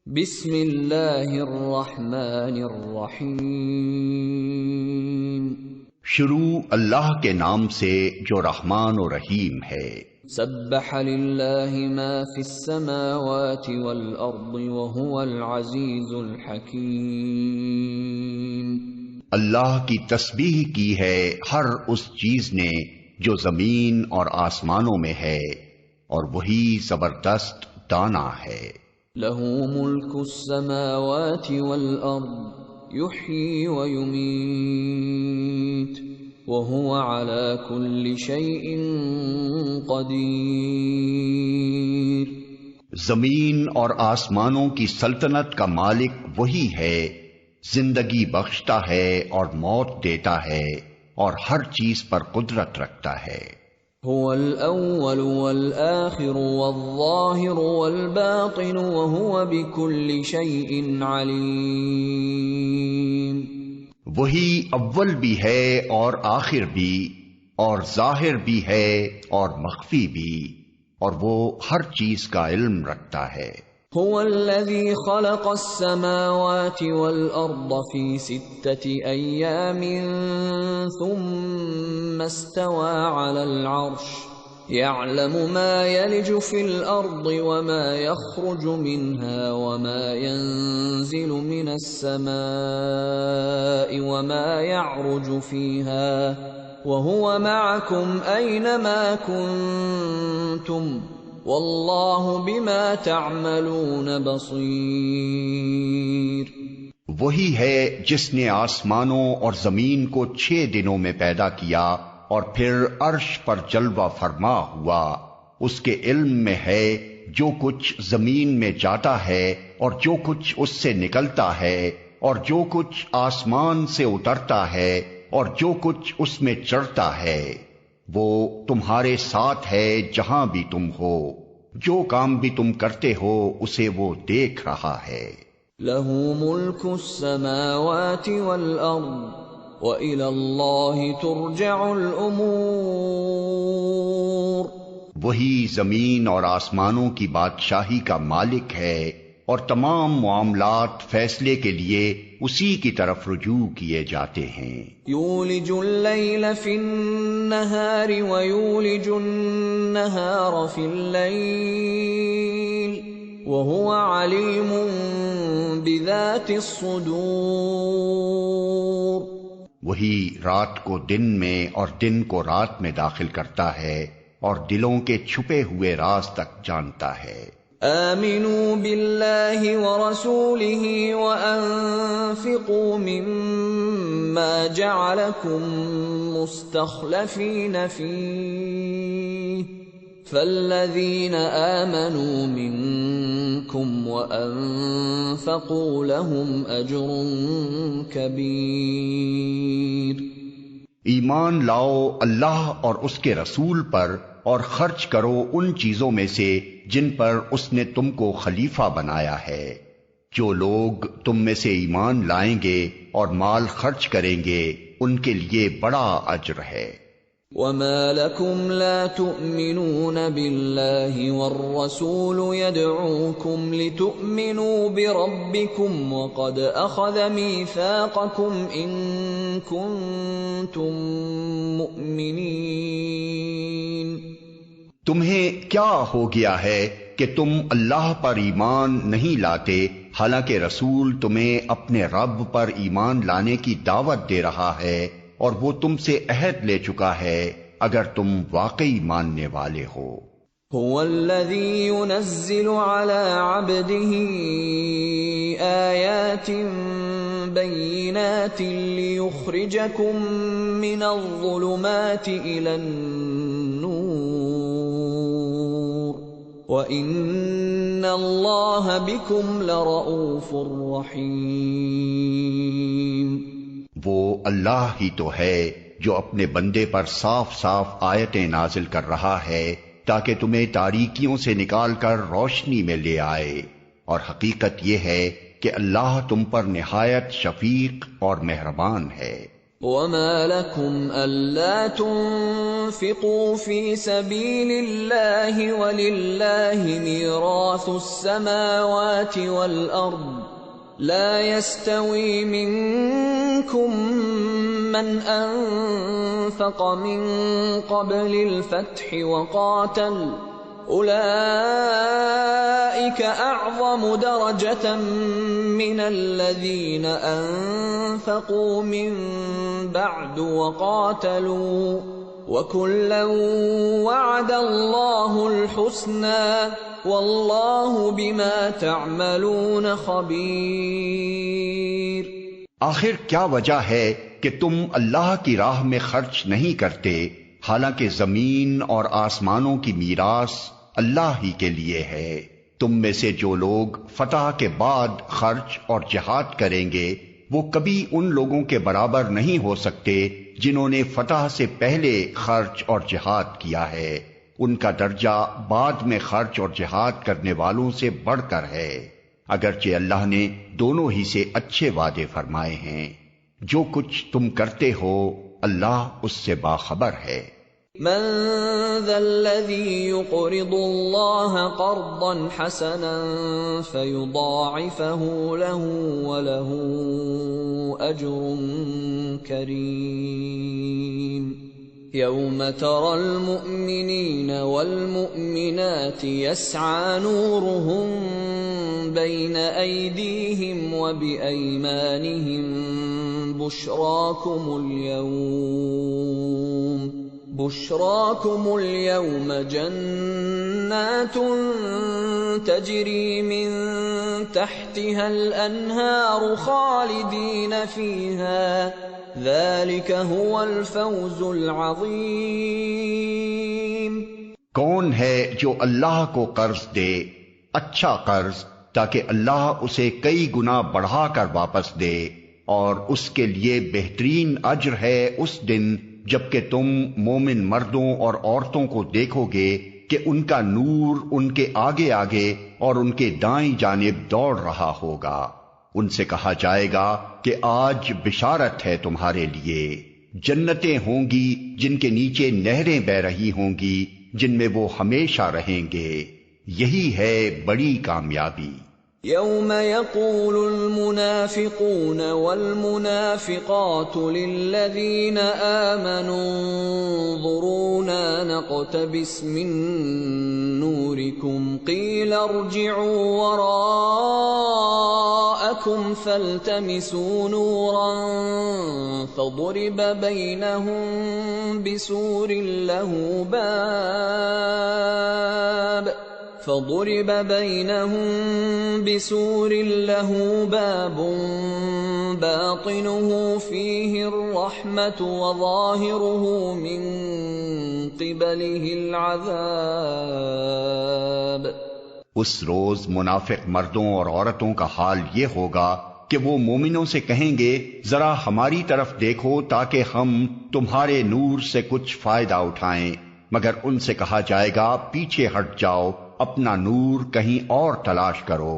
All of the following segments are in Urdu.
بسم اللہ الرحمن الرحیم شروع اللہ کے نام سے جو رحمان و رحیم ہے۔ سبح للہ ما فی السماوات والارض وهو العزیز الحکیم۔ اللہ کی تسبیح کی ہے ہر اس چیز نے جو زمین اور آسمانوں میں ہے، اور وہی زبردست دانا ہے۔ لہ ملک السماوات والارض یحیی ویمیت وهو على كل شيء قدیر۔ زمین اور آسمانوں کی سلطنت کا مالک وہی ہے، زندگی بخشتا ہے اور موت دیتا ہے، اور ہر چیز پر قدرت رکھتا ہے۔ هو الأول والآخر والظاهر والباطن وهو بكل شيء عليم۔ وہی اول بھی ہے اور آخر بھی، اور ظاہر بھی ہے اور مخفی بھی، اور وہ ہر چیز کا علم رکھتا ہے۔ هو الذي خلق السماوات والأرض في 6 أيام ثم استوى على العرش يعلم ما يلج في الأرض وما يخرج منها وما ينزل من السماء وما يعرج فيها وهو معكم أينما كنتم واللہ بما تعملون بصیر۔ وہی ہے جس نے آسمانوں اور زمین کو 6 دنوں میں پیدا کیا اور پھر عرش پر جلوہ فرما ہوا۔ اس کے علم میں ہے جو کچھ زمین میں جاتا ہے اور جو کچھ اس سے نکلتا ہے، اور جو کچھ آسمان سے اترتا ہے اور جو کچھ اس میں چڑھتا ہے۔ وہ تمہارے ساتھ ہے جہاں بھی تم ہو، جو کام بھی تم کرتے ہو اسے وہ دیکھ رہا ہے۔ لہ ملک السماوات والارض وإلی اللہ ترجع الامور۔ وہی زمین اور آسمانوں کی بادشاہی کا مالک ہے، اور تمام معاملات فیصلے کے لیے اسی کی طرف رجوع کیے جاتے ہیں۔ یولج اللیل فی النہار ویولج النہار فی اللیل وہو علیم بذات الصدور۔ وہی رات کو دن میں اور دن کو رات میں داخل کرتا ہے، اور دلوں کے چھپے ہوئے راز تک جانتا ہے۔ آمنوا باللہ ورسولہ وانفقوا مما جعلکم مستخلفین فیہ فالذین آمنوا منکم وانفقوا لهم اجر کبیر۔ ایمان لاؤ اللہ اور اس کے رسول پر، اور خرچ کرو ان چیزوں میں سے جن پر اس نے تم کو خلیفہ بنایا ہے۔ جو لوگ تم میں سے ایمان لائیں گے اور مال خرچ کریں گے ان کے لیے بڑا اجر ہے۔ وما لكم لا تؤمنون بالله والرسول يدعوكم لتؤمنوا بربكم وقد أخذ ميثاقكم إن كنتم مؤمنين۔ تمہیں کیا ہو گیا ہے کہ تم اللہ پر ایمان نہیں لاتے، حالانکہ رسول تمہیں اپنے رب پر ایمان لانے کی دعوت دے رہا ہے، اور وہ تم سے عہد لے چکا ہے اگر تم واقعی ماننے والے ہو۔ هو الذي ينزل على عبده آيات بينات ليخرجكم من الظلمات إلى النور وإن الله بكم لرؤوف رحيم۔ وہ اللہ ہی تو ہے جو اپنے بندے پر صاف صاف آیتیں نازل کر رہا ہے تاکہ تمہیں تاریکیوں سے نکال کر روشنی میں لے آئے، اور حقیقت یہ ہے کہ اللہ تم پر نہایت شفیق اور مہربان ہے۔ وما لكم ألا تنفقوا في سبيل الله ولله ميراث السماوات والأرض لا يستوي منكم من أنفق من قبل الفتح وقاتل أولئك أعظم درجة من الذين أنفقوا من بعد وقاتلوا وكلا وعد الله الحسنى والله بما تعملون خبير۔ آخر کیا وجہ ہے کہ تم اللہ کی راہ میں خرچ نہیں کرتے حالانکہ زمین اور آسمانوں کی میراث اللہ ہی کے لیے ہے؟ تم میں سے جو لوگ فتح کے بعد خرچ اور جہاد کریں گے وہ کبھی ان لوگوں کے برابر نہیں ہو سکتے جنہوں نے فتح سے پہلے خرچ اور جہاد کیا ہے۔ ان کا درجہ بعد میں خرچ اور جہاد کرنے والوں سے بڑھ کر ہے، اگرچہ اللہ نے دونوں ہی سے اچھے وعدے فرمائے ہیں۔ جو کچھ تم کرتے ہو اللہ اس سے باخبر ہے۔ من ذا الذي يقرض الله قرضا حسنا فيضاعفه له وله أجر كريم يوم ترى المؤمنين والمؤمنات يسعى نورهم بين أيديهم وبأيمانهم بشراكم اليوم جنات تجري من تحتها الأنهار خالدين فيها ذلك هو الفوز العظيم۔ کون ہے جو اللہ کو قرض دے اچھا قرض تاکہ اللہ اسے کئی گنا بڑھا کر واپس دے، اور اس کے لیے بہترین اجر ہے اس دن جبکہ تم مومن مردوں اور عورتوں کو دیکھو گے کہ ان کا نور ان کے آگے آگے اور ان کے دائیں جانب دوڑ رہا ہوگا۔ ان سے کہا جائے گا کہ آج بشارت ہے تمہارے لیے، جنتیں ہوں گی جن کے نیچے نہریں بہ رہی ہوں گی جن میں وہ ہمیشہ رہیں گے، یہی ہے بڑی کامیابی۔ يوم يقول المنافقون والمنافقات للذين آمنوا انظرونا نقتبس من نوركم قيل ارجعوا وراءكم فالتمسوا نورا فضرب بينهم بسور له باب باطنه فيه الرحمة وظاهره من قبله العذاب۔ اس روز منافق مردوں اور عورتوں کا حال یہ ہوگا کہ وہ مومنوں سے کہیں گے ذرا ہماری طرف دیکھو تاکہ ہم تمہارے نور سے کچھ فائدہ اٹھائیں، مگر ان سے کہا جائے گا پیچھے ہٹ جاؤ، اپنا نور کہیں اور تلاش کرو۔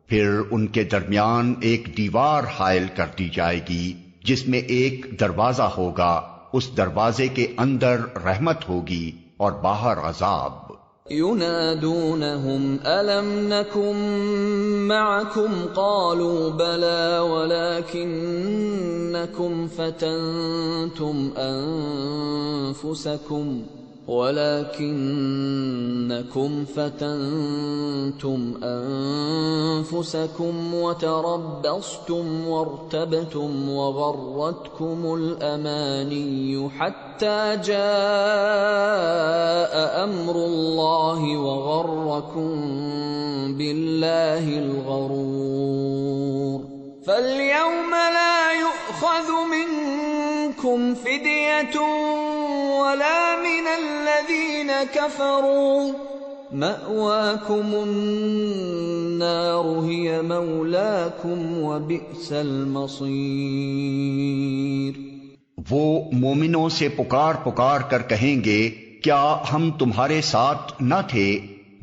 پھر ان کے درمیان ایک دیوار حائل کر دی جائے گی جس میں ایک دروازہ ہوگا، اس دروازے کے اندر رحمت ہوگی اور باہر عذاب۔ ينادونهم ألم نكن معكم قالوا بلى ولكنكم فتنتم أنفسكم وتربصتم وارتبتم وغرتكم الأماني حتى جاء أمر الله وغركم بالله الغرور فاليوم لا يؤخذ منكم فدية ولا من الذين كفروا مأواكم النار هي مولاكم وبئس المصير۔ وہ مومنوں سے پکار پکار کر کہیں گے کیا ہم تمہارے ساتھ نہ تھے؟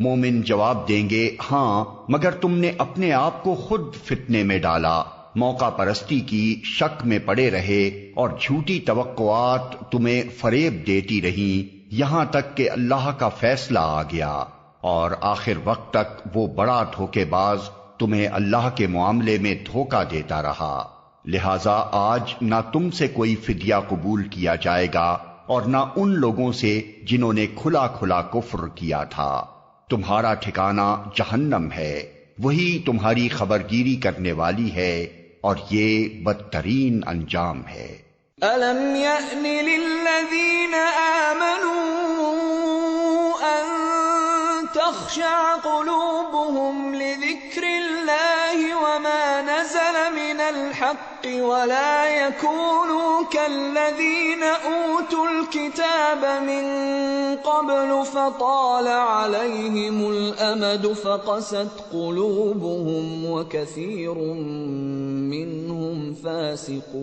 مومن جواب دیں گے ہاں، مگر تم نے اپنے آپ کو خود فتنے میں ڈالا، موقع پرستی کی شک میں پڑے رہے اور جھوٹی توقعات تمہیں فریب دیتی رہیں یہاں تک کہ اللہ کا فیصلہ آ گیا، اور آخر وقت تک وہ بڑا دھوکے باز تمہیں اللہ کے معاملے میں دھوکہ دیتا رہا۔ لہذا آج نہ تم سے کوئی فدیہ قبول کیا جائے گا اور نہ ان لوگوں سے جنہوں نے کھلا کھلا کفر کیا تھا۔ تمہارا ٹھکانہ جہنم ہے، وہی تمہاری خبرگیری کرنے والی ہے، اور یہ بدترین انجام ہے۔ أَلَمْ يَأْنِ لِلَّذِينَ آمَنُوا أَن تَخْشَعَ قُلُوبُهُمْ لِذِكْرِ اللَّهِ وَمَا نَزَلَ مِنَ الْحَقِّ وَلَا يَكُونُوا كَالَّذِينَ أُوتُوا الْكِتَابَ مِن قَبْلُ فَطَالَ عَلَيْهِمُ الْأَمَدُ فَقَسَتْ قُلُوبُهُمْ وَكَثِيرٌ مِّنْهُمْ فَاسِقُونَ۔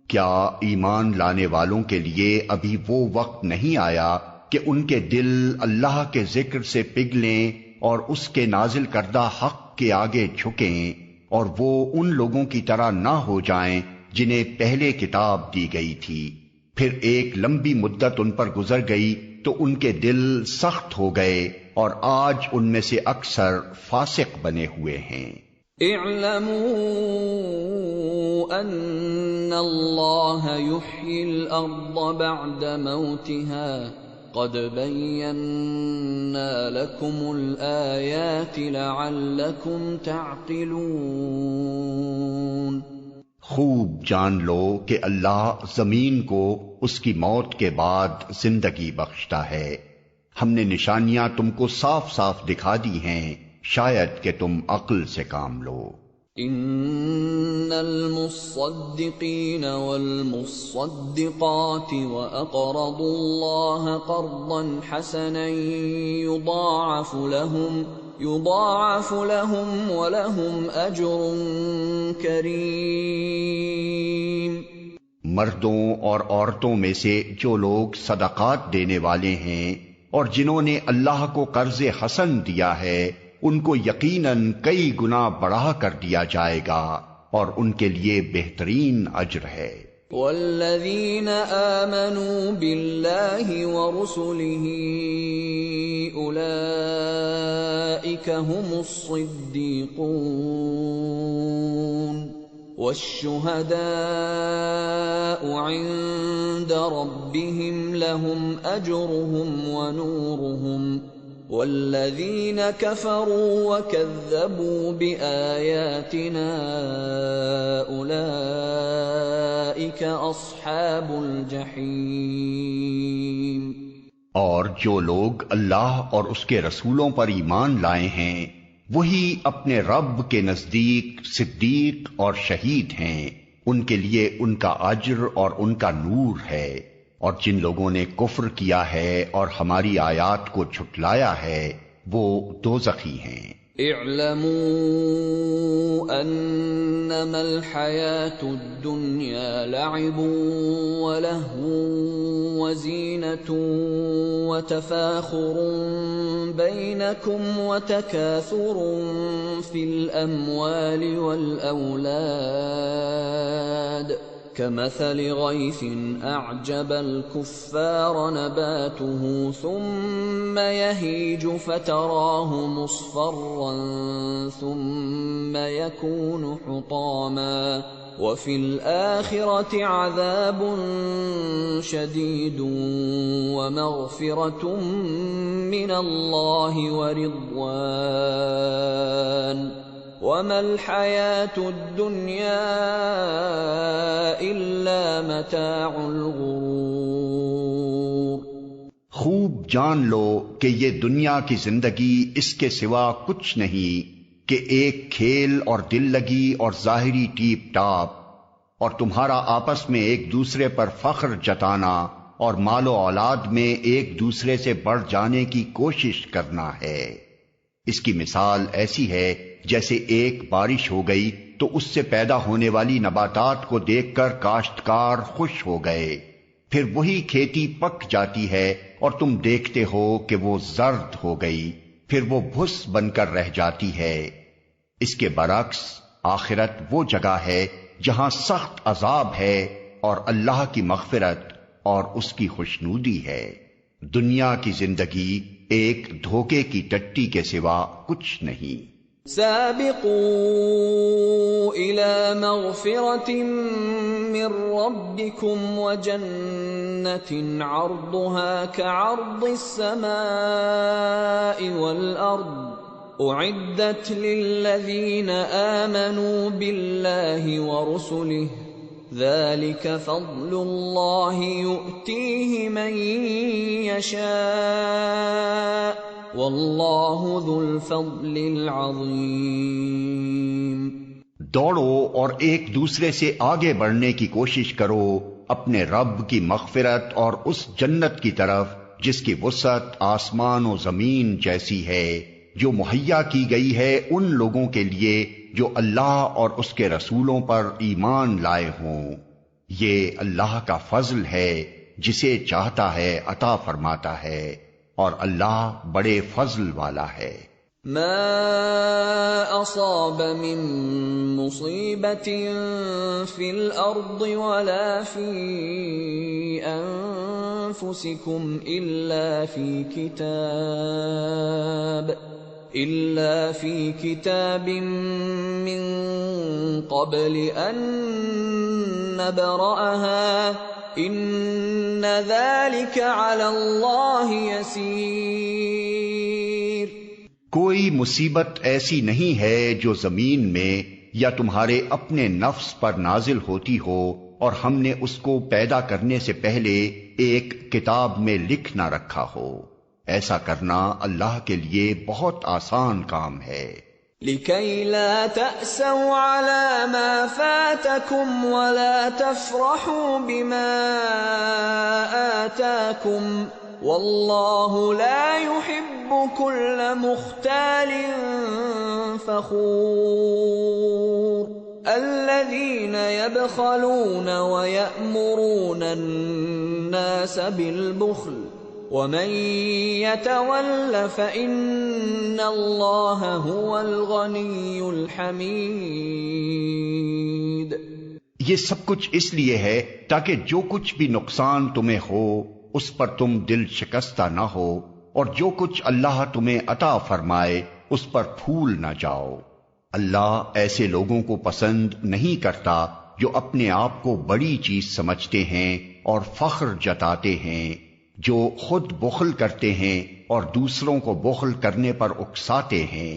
کیا ایمان لانے والوں کے لیے ابھی وہ وقت نہیں آیا کہ ان کے دل اللہ کے ذکر سے پگھلیں اور اس کے نازل کردہ حق کے آگے جھکیں، اور وہ ان لوگوں کی طرح نہ ہو جائیں جنہیں پہلے کتاب دی گئی تھی، پھر ایک لمبی مدت ان پر گزر گئی تو ان کے دل سخت ہو گئے اور آج ان میں سے اکثر فاسق بنے ہوئے ہیں۔ اعلموا ان اللہ یحیی الارض بعد موتها قد بینا لکم الآیات لعلکم تعقلون۔ خوب جان لو کہ اللہ زمین کو اس کی موت کے بعد زندگی بخشتا ہے، ہم نے نشانیاں تم کو صاف صاف دکھا دی ہیں، شاید کہ تم عقل سے کام لو۔ ان المصدقین والمصدقات واقرضوا اللہ قرضا حسنا یضاعف لهم ولهم اجر کریم۔ مردوں اور عورتوں میں سے جو لوگ صدقات دینے والے ہیں اور جنہوں نے اللہ کو قرض حسن دیا ہے، ان کو یقیناً کئی گنا بڑھا کر دیا جائے گا اور ان کے لیے بہترین اجر ہے۔ والذین آمنوا باللہ ورسلہ اولئک هم الصدیقون والشہداء عند ربهم لهم اجرهم ونورهم والذین کفروا وکذبوا بآیاتنا اولئک اصحاب الجحیم۔ اور جو لوگ اللہ اور اس کے رسولوں پر ایمان لائے ہیں وہی اپنے رب کے نزدیک صدیق اور شہید ہیں، ان کے لیے ان کا اجر اور ان کا نور ہے، اور جن لوگوں نے کفر کیا ہے اور ہماری آیات کو جھٹلایا ہے وہ دوزخی ہیں۔ اعلموا انما الحیاة الدنیا لعب ولہو وزینة وتفاخر بینکم وتکاثر فی الاموال والاولاد كمثل غيث أعجب الكفار نباته ثم يهيج فتراه مصفرا ثم يكون حطاما وفي الآخرة عذاب شديد ومغفرة من الله ورضوان وَمَا الْحَيَاةُ الدُّنْيَا إِلَّا مَتَاعُ الْغُرُورِ۔ خوب جان لو کہ یہ دنیا کی زندگی اس کے سوا کچھ نہیں کہ ایک کھیل اور دل لگی اور ظاہری ٹیپ ٹاپ، اور تمہارا آپس میں ایک دوسرے پر فخر جتانا اور مال و اولاد میں ایک دوسرے سے بڑھ جانے کی کوشش کرنا ہے۔ اس کی مثال ایسی ہے جیسے ایک بارش ہو گئی تو اس سے پیدا ہونے والی نباتات کو دیکھ کر کاشتکار خوش ہو گئے، پھر وہی کھیتی پک جاتی ہے اور تم دیکھتے ہو کہ وہ زرد ہو گئی، پھر وہ بھس بن کر رہ جاتی ہے۔ اس کے برعکس آخرت وہ جگہ ہے جہاں سخت عذاب ہے اور اللہ کی مغفرت اور اس کی خوشنودی ہے۔ دنیا کی زندگی ایک دھوکے کی ٹٹی کے سوا کچھ نہیں۔ سابقوا إلى مغفرة من ربكم وجنة عرضها كعرض السماء والأرض أعدت للذين آمنوا بالله ورسله ذلك فضل الله يؤتيه من يشاء واللہ ذو الفضل العظیم۔ دوڑو اور ایک دوسرے سے آگے بڑھنے کی کوشش کرو اپنے رب کی مغفرت اور اس جنت کی طرف جس کی وسعت آسمان و زمین جیسی ہے، جو مہیا کی گئی ہے ان لوگوں کے لیے جو اللہ اور اس کے رسولوں پر ایمان لائے ہوں۔ یہ اللہ کا فضل ہے، جسے چاہتا ہے عطا فرماتا ہے، اور اللہ بڑے فضل والا ہے۔ ما اصاب من مصیبت فی الارض ولا فی انفسکم الا فی کتاب من قبل ان نبرأها ان ذلك علی اللہ یسیر۔ کوئی مصیبت ایسی نہیں ہے جو زمین میں یا تمہارے اپنے نفس پر نازل ہوتی ہو اور ہم نے اس کو پیدا کرنے سے پہلے ایک کتاب میں لکھ نہ رکھا ہو۔ ایسا کرنا اللہ کے لیے بہت آسان کام ہے۔ لِكَيْ لَا تَأْسَوْا عَلَى مَا فَاتَكُمْ وَلَا تَفْرَحُوا بِمَا آتَاكُمْ وَاللَّهُ لَا يُحِبُّ كُلَّ مُخْتَالٍ فَخُورٍ الَّذِينَ يَبْخَلُونَ وَيَأْمُرُونَ النَّاسَ بِالْبُخْلِ وَمَن يَتَوَلَّ فَإِنَّ اللَّهَ هُوَ الْغَنِيُّ الْحَمِيدُ۔ یہ سب کچھ اس لیے ہے تاکہ جو کچھ بھی نقصان تمہیں ہو اس پر تم دل شکستہ نہ ہو، اور جو کچھ اللہ تمہیں عطا فرمائے اس پر پھول نہ جاؤ۔ اللہ ایسے لوگوں کو پسند نہیں کرتا جو اپنے آپ کو بڑی چیز سمجھتے ہیں اور فخر جتاتے ہیں، جو خود بخل کرتے ہیں اور دوسروں کو بخل کرنے پر اکساتے ہیں۔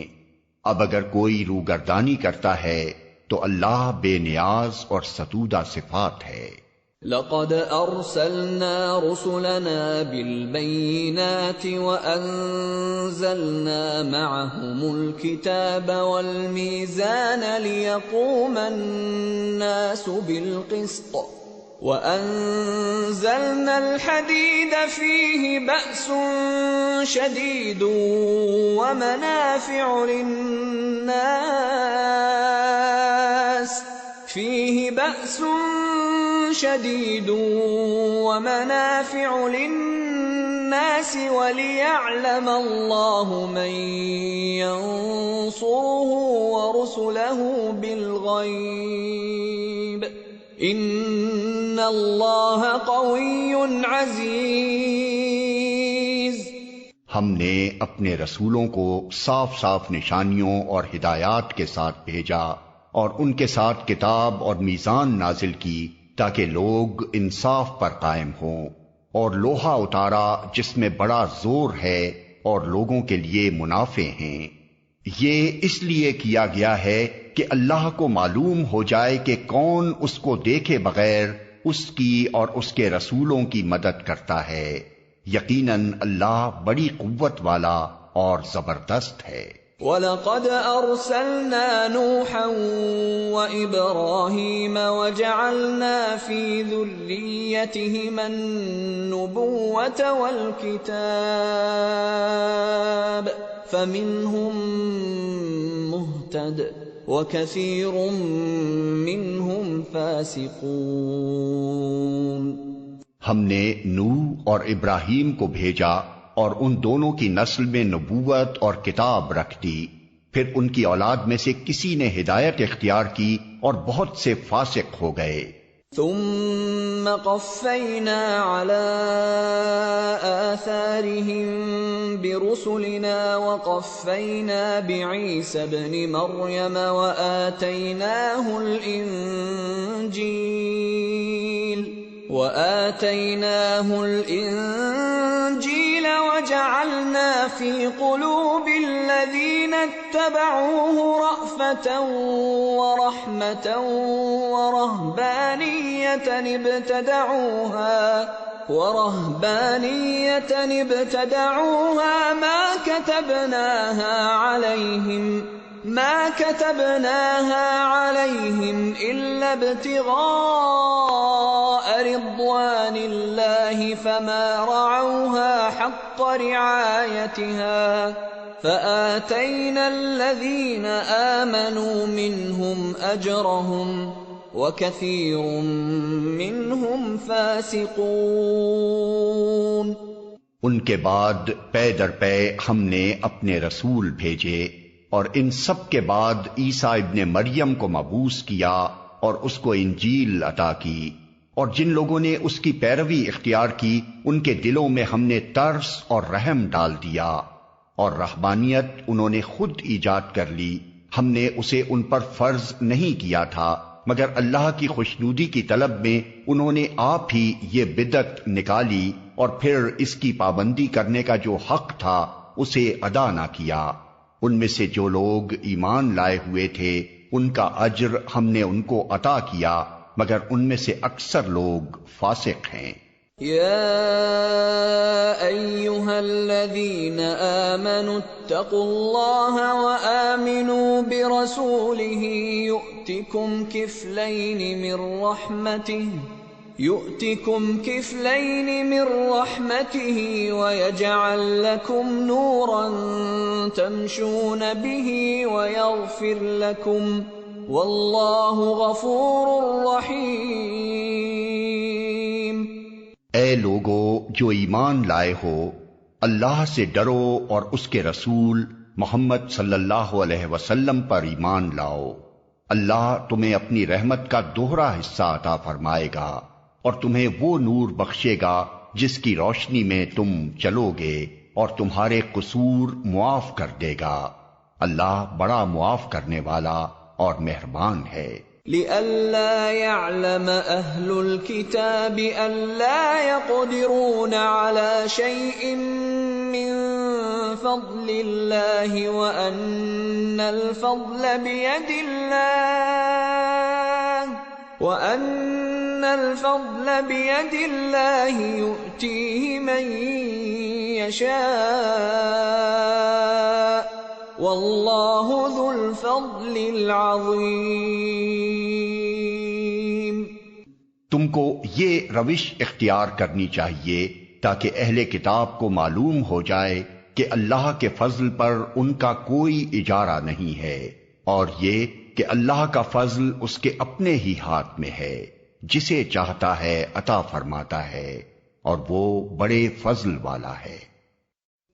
اب اگر کوئی روگردانی کرتا ہے تو اللہ بے نیاز اور ستودہ صفات ہے۔ لقد ارسلنا رسلنا بالبينات وانزلنا معهم الكتاب والميزان ليقوم الناس بالقسط وأنزلنا الحديد فيه بأس شديد ومنافع للناس وليعلم الله من ينصره ورسله بالغيب ان اللہ قوی عزیز۔ ہم نے اپنے رسولوں کو صاف صاف نشانیوں اور ہدایات کے ساتھ بھیجا اور ان کے ساتھ کتاب اور میزان نازل کی تاکہ لوگ انصاف پر قائم ہوں، اور لوہا اتارا جس میں بڑا زور ہے اور لوگوں کے لیے منافع ہیں۔ یہ اس لیے کیا گیا ہے کہ اللہ کو معلوم ہو جائے کہ کون اس کو دیکھے بغیر اس کی اور اس کے رسولوں کی مدد کرتا ہے۔ یقیناً اللہ بڑی قوت والا اور زبردست ہے۔ وَلَقَدْ أَرْسَلْنَا نُوحًا وَإِبْرَاهِيمَ وَجَعَلْنَا فِي ذُرِّيَّتِهِمَا النُّبُوَّةَ وَالْكِتَابَ فَمِنْهُمْ مُهْتَدٍ وَكَثِيرٌ مِّنْهُمْ فَاسِقُونَ۔ ہم نے نوح اور ابراہیم کو بھیجا اور ان دونوں کی نسل میں نبوت اور کتاب رکھ دی۔ پھر ان کی اولاد میں سے کسی نے ہدایت اختیار کی اور بہت سے فاسق ہو گئے۔ ثم قفينا على آثارهم برسلنا وقفينا بعيسى ابن مريم وآتيناه الإنجيل وجعلنا في قلوب الذين اتبعوه رأفة ورحمة ورهبانية ابتدعوها ما كتبناها عليهم إلا ابتغاء رضوان الله فما رعوها حق رعايتها فآتينا الذين آمنوا منهم أجرهم وكثير منهم فاسقون۔ ان کے بعد پے در پے ہم نے اپنے رسول بھیجے، اور ان سب کے بعد عیسیٰ ابن مریم کو مبعوث کیا اور اس کو انجیل عطا کی، اور جن لوگوں نے اس کی پیروی اختیار کی ان کے دلوں میں ہم نے ترس اور رحم ڈال دیا، اور رہبانیت انہوں نے خود ایجاد کر لی، ہم نے اسے ان پر فرض نہیں کیا تھا، مگر اللہ کی خوشنودی کی طلب میں انہوں نے آپ ہی یہ بدعت نکالی اور پھر اس کی پابندی کرنے کا جو حق تھا اسے ادا نہ کیا۔ ان میں سے جو لوگ ایمان لائے ہوئے تھے ان کا اجر ہم نے ان کو عطا کیا، مگر ان میں سے اکثر لوگ فاسق ہیں۔ یا ایھا الذین آمنوا اتقوا اللہ وآمنوا برسولہ یؤتکم کفلین من رحمته ويجعل لكم نورا تمشون به ويغفر لكم والله غفور رحیم۔ اے لوگو جو ایمان لائے ہو، اللہ سے ڈرو اور اس کے رسول محمد صلی اللہ علیہ وسلم پر ایمان لاؤ، اللہ تمہیں اپنی رحمت کا دوہرا حصہ عطا فرمائے گا اور تمہیں وہ نور بخشے گا جس کی روشنی میں تم چلو گے، اور تمہارے قصور معاف کر دے گا، اللہ بڑا معاف کرنے والا اور مہربان ہے۔ لئلا يعلم أهل الكتاب ألا يقدرون على شيء من فضل الله وأن الفضل بيد الله يؤتيه من يشاء والله ذو الفضل العظیم۔ تم کو یہ روش اختیار کرنی چاہیے تاکہ اہل کتاب کو معلوم ہو جائے کہ اللہ کے فضل پر ان کا کوئی اجارہ نہیں ہے، اور یہ کہ اللہ کا فضل اس کے اپنے ہی ہاتھ میں ہے، جسے چاہتا ہے عطا فرماتا ہے، اور وہ بڑے فضل والا ہے۔